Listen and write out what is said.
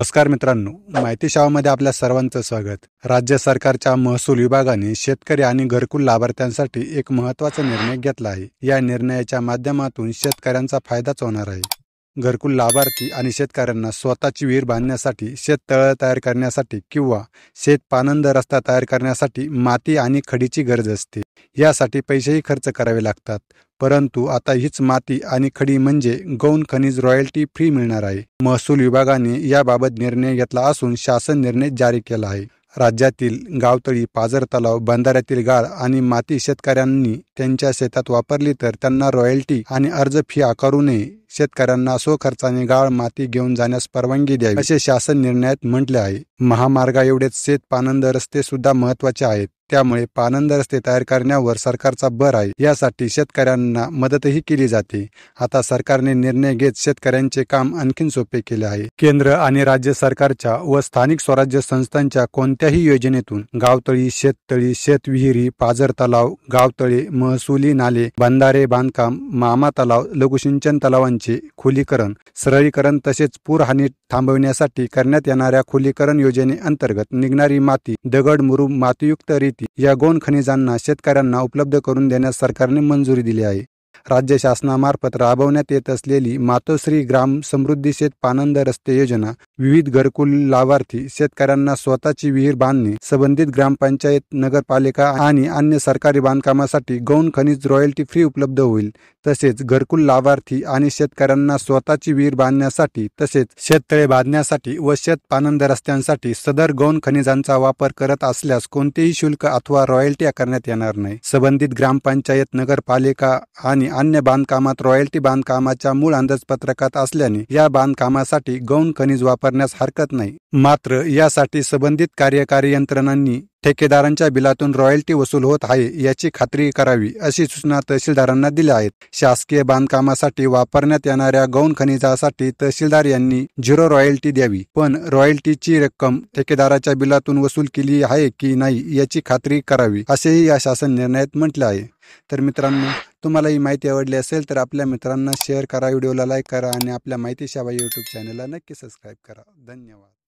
नमस्कार मित्रांनो, माहिती शाळेमध्ये आपल्या सर्वांचं स्वागत। राज्य सरकारच्या महसूल विभागाने शेतकरी आणि घरकुल लाभार्थ्यांसाठी एक महत्त्वाचा निर्णय घेतला आहे। या निर्णयाच्या माध्यमातून शेतकऱ्यांचा फायदाच होणार आहे। घरकुल लाभार्थी आणि शेतकऱ्यांना स्वतःची विहीर बांधण्यासाठी, शेततळे तयार करण्यासाठी किंवा शेत पाणंद रस्ता तयार करण्यासाठी माती आणि खडीची गरज असते। यासाठी पैसेही खर्च करावे लागतात, परंतु आता हीच माती आणि खडी म्हणजे गौण खनिज रॉयल्टी फ्री मिळणार आहे। महसूल विभागाने याबाबत निर्णय घेतला असून शासन निर्णय जारी केला आहे। राज्यातील गावतळी, पाझर तलाव, बंधाऱ्यातील गाळ आणि माती शेतकऱ्यांनी त्यांच्या शेतात वापरली तर त्यांना रॉयल्टी आणि अर्ज फी आकारू नये। शेतकऱ्यांना स्वखर्चाने गाळ माती घेऊन जाण्यास परवानगी द्यावी, असे शासन निर्णयात म्हटले आहे। महामार्गाएवढेच शेत पाणंद रस्ते सुद्धा महत्त्वाचे आहेत, त्यामुळे पाणंद रस्ते तयार करण्यावर सरकारचा भर आहे। यासाठी शेतकऱ्यांना मदतही केली जाते। आता सरकारने निर्णय घेत शेतकऱ्यांचे काम आणखीन सोपे केले आहे। केंद्र आणि राज्य सरकारच्या व स्थानिक स्वराज्य संस्थांच्या कोणत्याही योजनेतून गावतळी, शेततळी, शेतविहिरी, पाझर तलाव, गावतळे, महसुली नाले, बंधारे बांधकाम, मामा तलाव, लघुसिंचन तलावांचे खोलीकरण, सरळीकरण तसेच पूरहानी थांबविण्यासाठी करण्यात येणाऱ्या खोलीकरण योजनेअंतर्गत निघणारी माती, दगड, मुरुम, मातीयुक्त रेती या गौण खनिजांना शेतकऱ्यांना उपलब्ध करून देण्यास सरकारने मंजुरी दिली आहे। राज्य शासनामार्फत राबवण्यात येत असलेली मातोश्री ग्राम समृद्धी शेत पाणंद रस्ते योजना विविध घरकुल लाभार्थी शेतकऱ्यांना स्वतःची विहीर बांधणे, संबंधित ग्रामपंचायत, नगरपालिका आणि अन्य सरकारी बांधकामासाठी गौण खनिज रॉयल्टी फ्री उपलब्ध होईल। तसेच घरकुल लाभार्थी आणि शेतकऱ्यांना स्वतःची विहीर बांधण्यासाठी तसेच शेततळे बांधण्यासाठी व शेत पाणंद रस्त्यांसाठी सदर गौण खनिजांचा वापर करत असल्यास कोणतेही शुल्क अथवा रॉयल्टी आकारण्यात येणार नाही। संबंधित ग्रामपंचायत, नगरपालिका आणि अन्य बांधकामात रॉयल्टी बांधकामाच्या मूळ अंदाजपत्रकात असल्याने या बांधकामासाठी गौण खनिज वापरण्यास हरकत नाही। मात्र यासाठी संबंधित कार्यकारी यंत्रणांनी ठेकेदारांच्या बिलातून रॉयल्टी वसूल होत आहे याची खात्री करावी, अशी सूचना तहसीलदारांना दिल्या आहेत। शासकीय बांधकामासाठी वापरण्यात येणाऱ्या गौण खनिजासाठी तहसीलदार यांनी 0 रॉयल्टी द्यावी, पण रॉयल्टीची रक्कम ठेकेदाराच्या बिलातून वसूल केली आहे की नाही याची खात्री करावी, असेही या शासन निर्णयात म्हटले आहे। तर मित्रांनो, तुम्हाला ही माहिती आवडली असेल तर आपल्या मित्रांना शेअर करा, व्हिडिओला लाईक करा आणि आपल्या माहिती सेवा YouTube चॅनलला नक्की सबस्क्राईब करा। धन्यवाद।